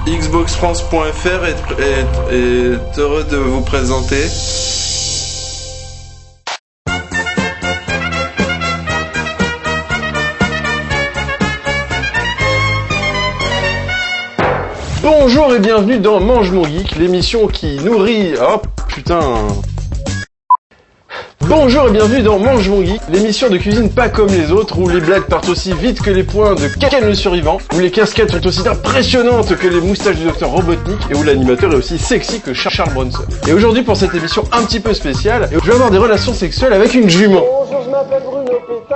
Xboxfrance.fr est heureux de vous présenter. Bonjour et bienvenue dans Mange mon Geek, l'émission qui nourrit... Oh putain... Bonjour et bienvenue dans Mange mon Geek, l'émission de cuisine pas comme les autres, où les blagues partent aussi vite que les poings de Ken le survivant, où les casquettes sont aussi impressionnantes que les moustaches du docteur Robotnik, et où l'animateur est aussi sexy que Charles Bronson. Et aujourd'hui, pour cette émission un petit peu spéciale, je vais avoir des relations sexuelles avec une jument. Bonjour, je m'appelle Bruno Pétain.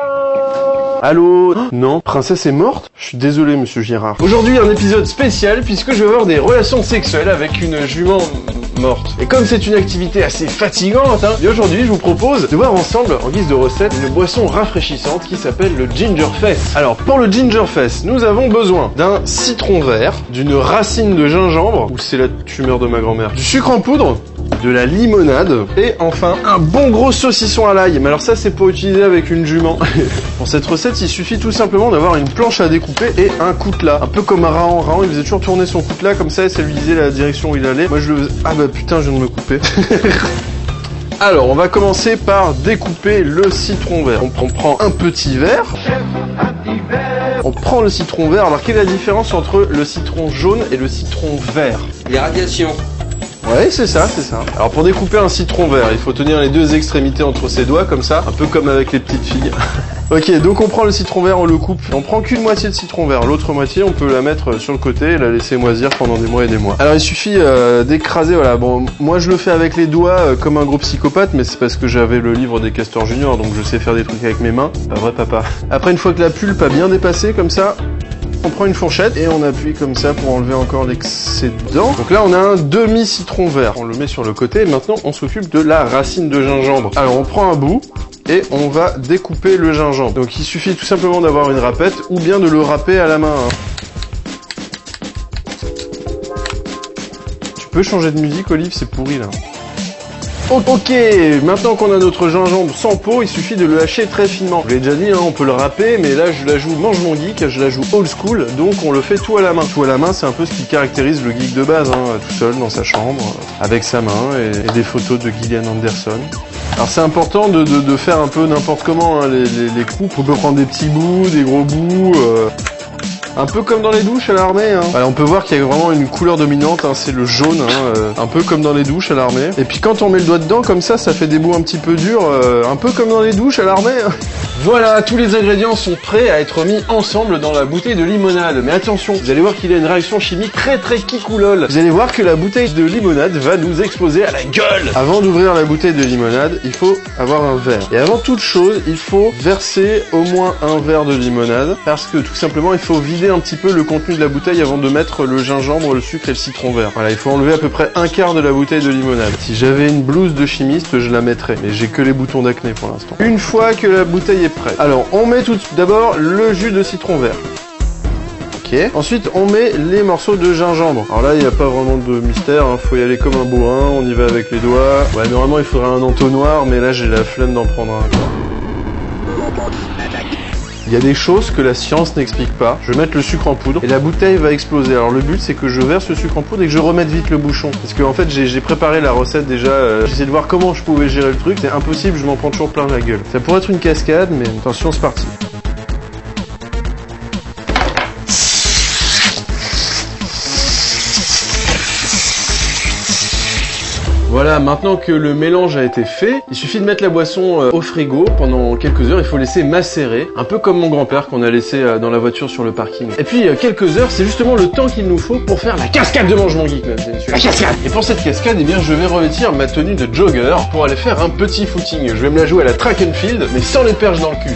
Allô? Non, princesse est morte? Je suis désolé, monsieur Girard. Aujourd'hui, un épisode spécial, puisque je vais avoir des relations sexuelles avec une jument morte. Et comme c'est une activité assez fatigante, et aujourd'hui, je vous propose de voir ensemble, en guise de recette, une boisson rafraîchissante qui s'appelle le Gingerfest. Alors, pour le Gingerfest, nous avons besoin d'un citron vert, d'une racine de gingembre, ou c'est la tumeur de ma grand-mère, du sucre en poudre, de la limonade, et enfin, un bon gros saucisson à l'ail. Mais alors ça, c'est pour utiliser avec une jument. Pour cette recette, il suffit tout simplement d'avoir une planche à découper et un coutelas. Un peu comme un Raon. Raon, il faisait toujours tourner son coutelas comme ça, et ça lui disait la direction où il allait. Moi, je le faisais... Ah bah putain, je viens de me couper. Alors, on va commencer par découper le citron vert. On prend un petit verre. On prend le citron vert. Alors, quelle est la différence entre le citron jaune et le citron vert? Les radiations. Ouais, c'est ça, c'est ça. Alors, pour découper un citron vert, il faut tenir les deux extrémités entre ses doigts, comme ça. Un peu comme avec les petites filles. Ok, donc on prend le citron vert, on le coupe. On prend qu'une moitié de citron vert. L'autre moitié, on peut la mettre sur le côté et la laisser moisir pendant des mois et des mois. Alors, il suffit d'écraser, voilà. Bon, moi, je le fais avec les doigts comme un gros psychopathe, mais c'est parce que j'avais le livre des Castors Junior, donc je sais faire des trucs avec mes mains. Pas vrai, papa. Après, une fois que la pulpe a bien dépassé, comme ça... On prend une fourchette et on appuie comme ça pour enlever encore l'excédent. Donc là, on a un demi-citron vert. On le met sur le côté et maintenant, on s'occupe de la racine de gingembre. Alors, on prend un bout et on va découper le gingembre. Donc, il suffit tout simplement d'avoir une râpette ou bien de le râper à la main. Tu peux changer de musique, Olive? C'est pourri, là. Ok, maintenant qu'on a notre gingembre sans peau, il suffit de le hacher très finement. Je l'ai déjà dit, hein, on peut le râper, mais là je la joue Mange mon Geek, je la joue old school, donc on le fait tout à la main. Tout à la main, c'est un peu ce qui caractérise le geek de base, hein, tout seul dans sa chambre, avec sa main, et des photos de Gillian Anderson. Alors c'est important de faire un peu n'importe comment, hein, les coupes. On peut prendre des petits bouts, des gros bouts... Un peu comme dans les douches à l'armée, hein. Voilà, on peut voir qu'il y a vraiment une couleur dominante, hein, c'est le jaune, hein, un peu comme dans les douches à l'armée. Et puis quand on met le doigt dedans comme ça fait des bouts un petit peu durs, un peu comme dans les douches à l'armée. Hein. Voilà, tous les ingrédients sont prêts à être mis ensemble dans la bouteille de limonade. Mais attention, vous allez voir qu'il y a une réaction chimique très kikoulol. Vous allez voir que la bouteille de limonade va nous exploser à la gueule. Avant d'ouvrir la bouteille de limonade, il faut avoir un verre. Et avant toute chose, il faut verser au moins un verre de limonade, parce que tout simplement, il faut vider un petit peu le contenu de la bouteille avant de mettre le gingembre, le sucre et le citron vert. Voilà, il faut enlever à peu près un quart de la bouteille de limonade. Si j'avais une blouse de chimiste, je la mettrais. Mais j'ai que les boutons d'acné pour l'instant. Une fois que la bouteille est prête, alors on met tout d'abord le jus de citron vert. Ok. Ensuite, on met les morceaux de gingembre. Alors là, il n'y a pas vraiment de mystère, hein. Faut y aller comme un bourrin, on y va avec les doigts. Ouais, normalement, il faudrait un entonnoir, mais là, j'ai la flemme d'en prendre un. Il y a des choses que la science n'explique pas. Je vais mettre le sucre en poudre et la bouteille va exploser. Alors le but, c'est que je verse le sucre en poudre et que je remette vite le bouchon. Parce que en fait, j'ai préparé la recette déjà. J'essaie de voir comment je pouvais gérer le truc. C'est impossible, je m'en prends toujours plein la gueule. Ça pourrait être une cascade, mais attention, c'est parti. Voilà, maintenant que le mélange a été fait, il suffit de mettre la boisson au frigo pendant quelques heures. Il faut laisser macérer, un peu comme mon grand-père qu'on a laissé dans la voiture sur le parking. Et puis quelques heures, c'est justement le temps qu'il nous faut pour faire la cascade de Mange mon Geek, mesdames et messieurs. La cascade. Et pour cette cascade, eh bien, je vais revêtir ma tenue de jogger pour aller faire un petit footing. Je vais me la jouer à la track and field, mais sans les perches dans le cul.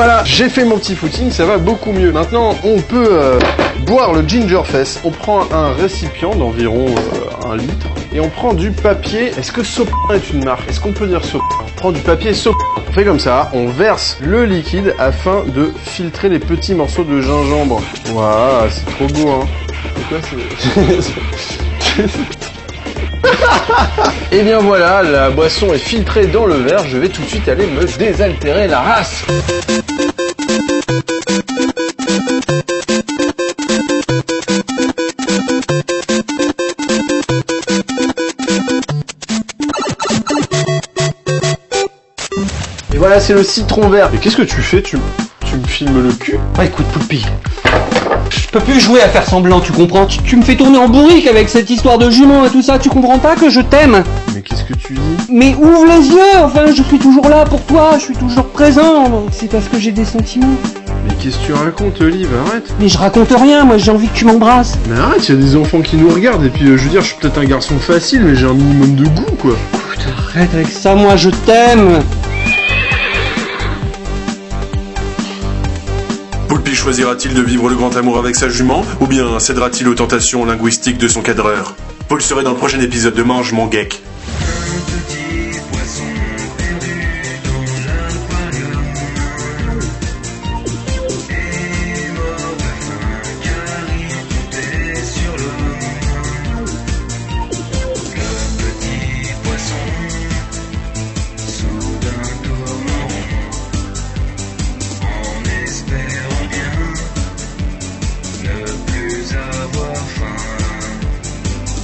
Voilà, j'ai fait mon petit footing, ça va beaucoup mieux. Maintenant, on peut boire le Gingerfest. On prend un récipient d'environ 1 litre et on prend du papier. Est-ce que Sopin est une marque? Est-ce qu'on peut dire Sopin? On prend du papier Sopin. On fait comme ça, on verse le liquide afin de filtrer les petits morceaux de gingembre. Voilà, c'est trop beau, hein. C'est quoi, c'est... Et bien voilà, la boisson est filtrée dans le verre, je vais tout de suite aller me désaltérer la race. Et voilà, c'est le citron vert. Mais qu'est-ce que tu fais? Tu me filmes le cul? Bah écoute, Poulpi, je peux plus jouer à faire semblant, tu comprends? Tu me fais tourner en bourrique avec cette histoire de jument et tout ça, tu comprends pas que je t'aime? Mais qu'est-ce que tu dis? Mais ouvre les yeux, enfin, je suis toujours là pour toi, je suis toujours présent, c'est parce que j'ai des sentiments. Mais qu'est-ce que tu racontes, Olive? Arrête. Mais je raconte rien, moi j'ai envie que tu m'embrasses. Mais arrête, il y a des enfants qui nous regardent, et puis je veux dire, je suis peut-être un garçon facile, mais j'ai un minimum de goût, quoi. Écoute, arrête avec ça, moi je t'aime. Poulpi choisira-t-il de vivre le grand amour avec sa jument, ou bien cédera-t-il aux tentations linguistiques de son cadreur? Vous le saurez dans le prochain épisode de Mange mon geek.